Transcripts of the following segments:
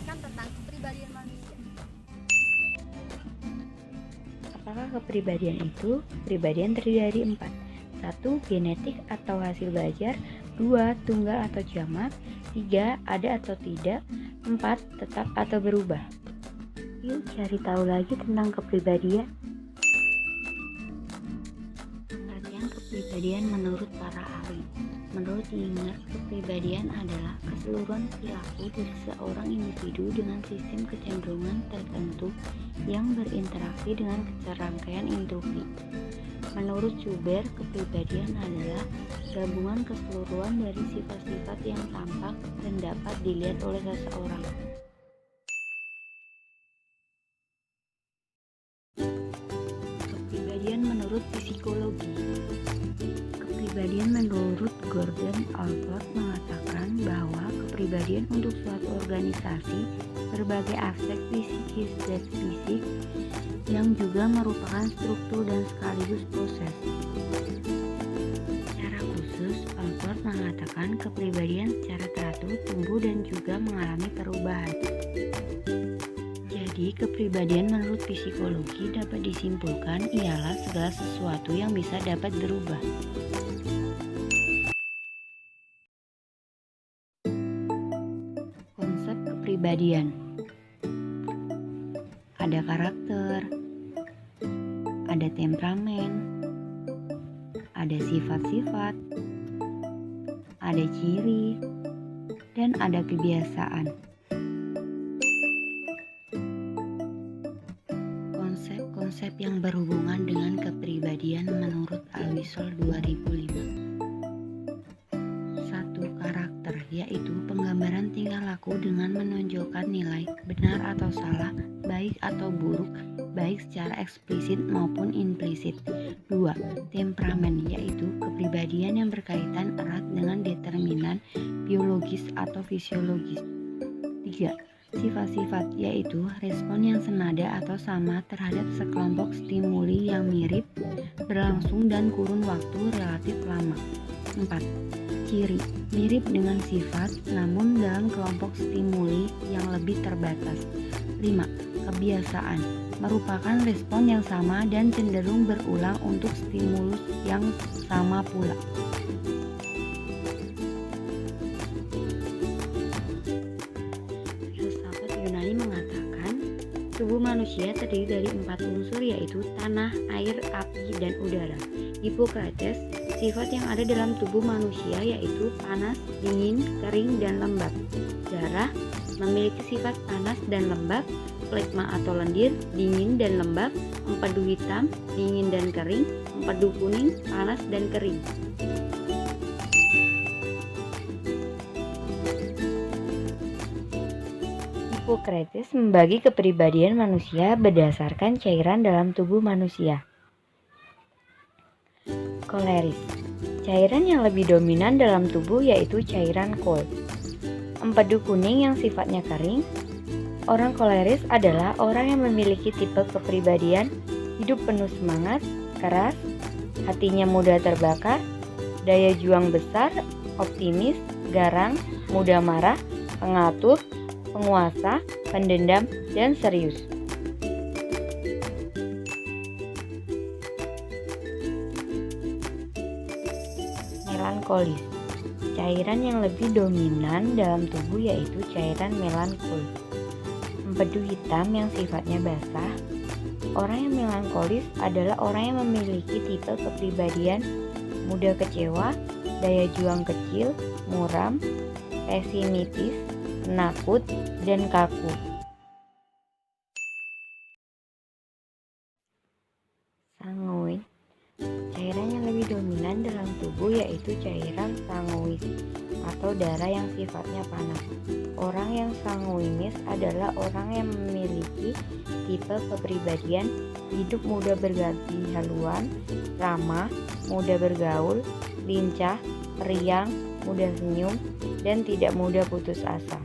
jelaskan tentang kepribadian manusia. Apakah kepribadian itu? Kepribadian terdiri dari 4. 1. Genetik atau hasil belajar. 2. Tunggal atau jamak. 3. Ada atau tidak. 4. Tetap atau berubah. Yuk cari tahu lagi tentang kepribadian. Pengertian kepribadian menurut para ahli. Menurut Singer, kepribadian adalah keseluruhan perilaku dari seorang individu dengan sistem kecenderungan tertentu yang berinteraksi dengan serangkaian instruksi. Menurut Zuber, kepribadian adalah gabungan keseluruhan dari sifat-sifat yang tampak dan dapat dilihat oleh seseorang. Kepribadian menurut psikologi. Kepribadian menurut Gordon Allport mengatakan bahwa kepribadian untuk suatu organisasi berbagai aspek psikis dan fisik yang juga merupakan struktur dan sekaligus proses. Secara khusus, Allport mengatakan kepribadian secara teratur tumbuh dan juga mengalami perubahan. Jadi, kepribadian menurut psikologi dapat disimpulkan ialah segala sesuatu yang bisa dapat berubah. Konsep kepribadian. Ada karakter, ada temperamen, ada sifat-sifat, ada ciri, dan ada kebiasaan. Konsep-konsep yang berhubungan dengan kepribadian menurut Alwisol 2005. 1. Karakter, yaitu penggambaran tingkah laku dengan menonjolkan nilai benar atau salah, baik atau buruk, baik secara eksplisit maupun implisit. 2. Temperamen, yaitu kepribadian yang berkaitan erat dengan determinan biologis atau fisiologis. 3. Sifat-sifat, yaitu respon yang senada atau sama terhadap sekelompok stimuli yang mirip, berlangsung dan kurun waktu relatif lama. 4. Ciri, mirip dengan sifat namun dalam kelompok stimuli yang lebih terbatas. 5. Kebiasaan, merupakan respon yang sama dan cenderung berulang untuk stimulus yang sama pula. Filsafat Yunani mengatakan tubuh manusia terdiri dari 4 unsur, yaitu tanah, air, api, dan udara. Hippocrates, sifat yang ada dalam tubuh manusia yaitu panas, dingin, kering, dan lembab. Darah memiliki sifat panas dan lembab. Flegma atau lendir, dingin dan lembab. Empedu hitam, dingin dan kering. Empedu kuning, panas dan kering. Hippocrates membagi kepribadian manusia berdasarkan cairan dalam tubuh manusia. Koleris, cairan yang lebih dominan dalam tubuh yaitu cairan kol. Empedu kuning yang sifatnya kering. Orang koleris adalah orang yang memiliki tipe kepribadian hidup penuh semangat, keras, hatinya mudah terbakar, daya juang besar, optimis, garang, mudah marah, pengatur, penguasa, pendendam, dan serius. Melankolis, cairan yang lebih dominan dalam tubuh yaitu cairan melankolis. Empedu hitam yang sifatnya basah. Orang yang melankolis adalah orang yang memiliki tipe kepribadian mudah kecewa, daya juang kecil, muram, pesimistis, penakut, dan kaku. Sanguin, cairan yang lebih dominan dalam tubuh yaitu cairan sanguis atau darah yang sifatnya panas. Orang yang sanguinis adalah orang yang memiliki tipe kepribadian hidup mudah berganti haluan, ramah, mudah bergaul, lincah, periang, mudah senyum, dan tidak mudah putus asa.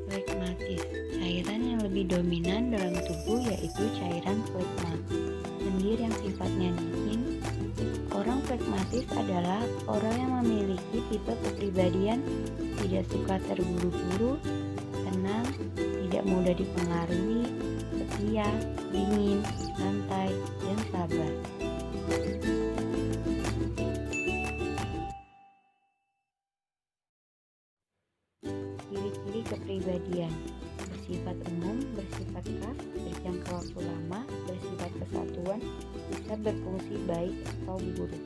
Flegmatis, cairan yang lebih dominan dalam tubuh yaitu cairan flegma. Lendir yang sifatnya dingin. Orang pragmatis adalah orang yang memiliki tipe kepribadian tidak suka terburu-buru, tenang, tidak mudah dipengaruhi, setia, dingin, santai, dan sabar. Ciri-ciri kepribadian: bersifat umum, bersifat khas, berjangka waktu lama, bersifat kesatuan, bisa berfungsi baik atau buruk.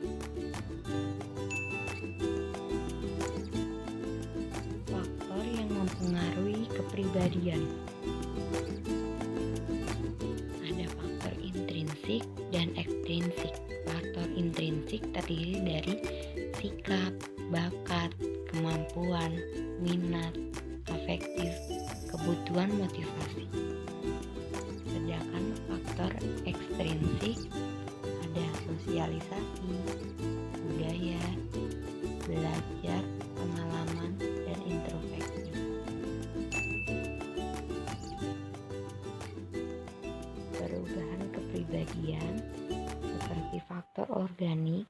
Faktor yang mempengaruhi kepribadian: ada faktor intrinsik dan ekstrinsik. Faktor intrinsik terdiri dari sikap, bakat, kemampuan, minat, afektif, kebutuhan, motivasi. Sedangkan faktor ekstrinsik ada sosialisasi, budaya, belajar, pengalaman, dan introspeksi. Perubahan kepribadian seperti faktor organik,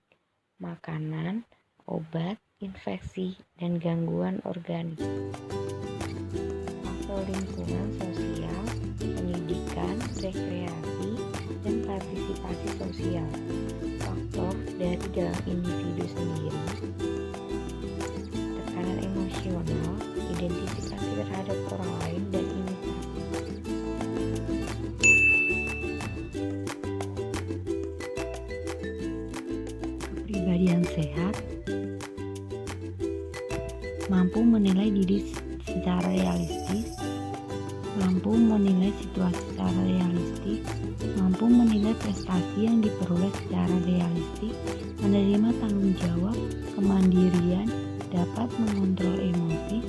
makanan, obat, infeksi, dan gangguan organik. Faktor lingkungan sosial, pendidikan, rekreasi, dan partisipasi sosial. Faktor dari dalam individu sendiri, tekanan emosional, identifikasi terhadap orang lain, dan imitasi. Kepribadian sehat mampu menilai diri secara realistis, mampu menilai situasi secara realistis, mampu menilai prestasi yang diperoleh secara realistis, menerima tanggung jawab, kemandirian, dapat mengontrol emosi,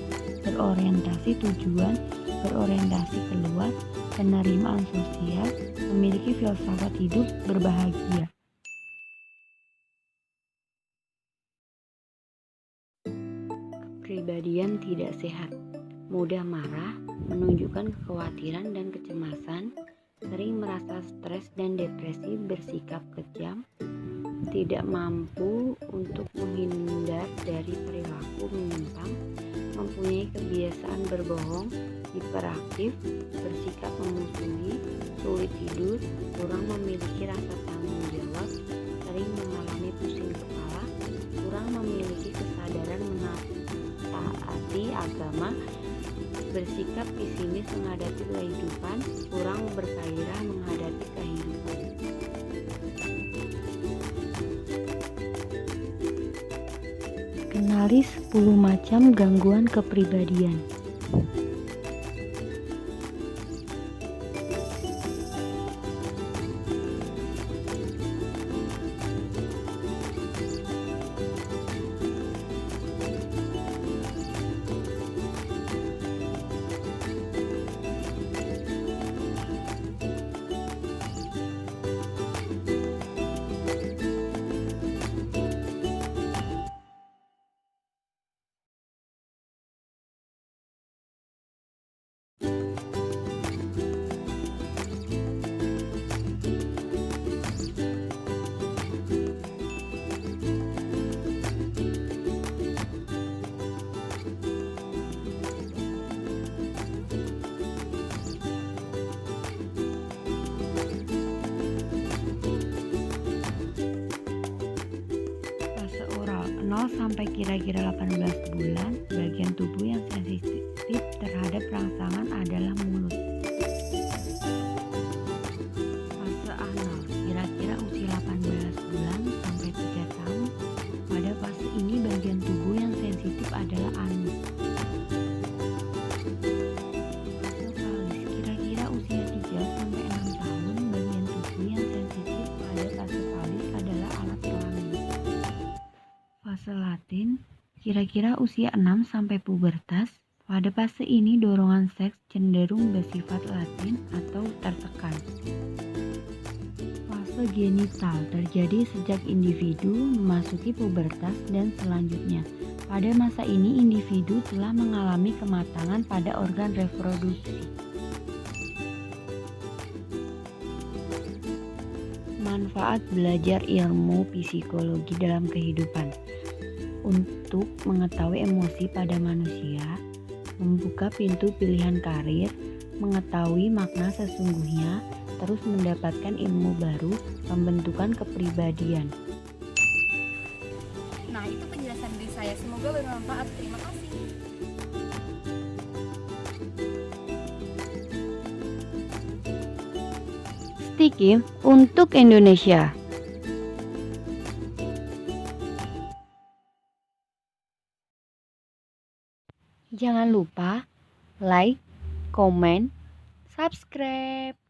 berorientasi tujuan, berorientasi keluar, penerimaan sosial, memiliki filsafat hidup, berbahagia. Kepribadian tidak sehat: mudah marah, menunjukkan kekhawatiran dan kecemasan, sering merasa stres dan depresi, bersikap kejam, tidak mampu untuk menghindar dari perilaku menyimpang, mempunyai kebiasaan berbohong, hiperaktif, bersikap memusuhi, sulit tidur, kurang memiliki rasa tanggung jawab, sering mengalami pusing kepala, kurang memiliki kesadaran menaati agama, bersikap pesimis menghadapi kehidupan, kurang bergairah menghadapi kehidupan. Kenali 10 macam gangguan kepribadian. Fase oral 0 sampai kira-kira 18 bulan, bagian tubuh yang sensitif terhadap rangsangan adalah mulut. Fase anal kira-kira usia 18 bulan sampai 3 tahun. Pada fase ini bagian tubuh yang sensitif adalah anus. Fase falis kira-kira usia 3 sampai 6 tahun. Bagian tubuh yang sensitif pada fase falis adalah alat kelamin. Fase latin kira-kira usia 6 sampai pubertas. Pada fase ini dorongan seks cenderung bersifat latin atau tertekan. Fase genital terjadi sejak individu memasuki pubertas dan selanjutnya. Pada masa ini individu telah mengalami kematangan pada organ reproduksi. Manfaat belajar ilmu psikologi dalam kehidupan. Untuk mengetahui emosi pada manusia, membuka pintu pilihan karir, mengetahui makna sesungguhnya, terus mendapatkan ilmu baru, pembentukan kepribadian. Nah, itu penjelasan dari saya. Semoga bermanfaat. Terima kasih. Sticky untuk Indonesia. Jangan lupa like, comment, subscribe.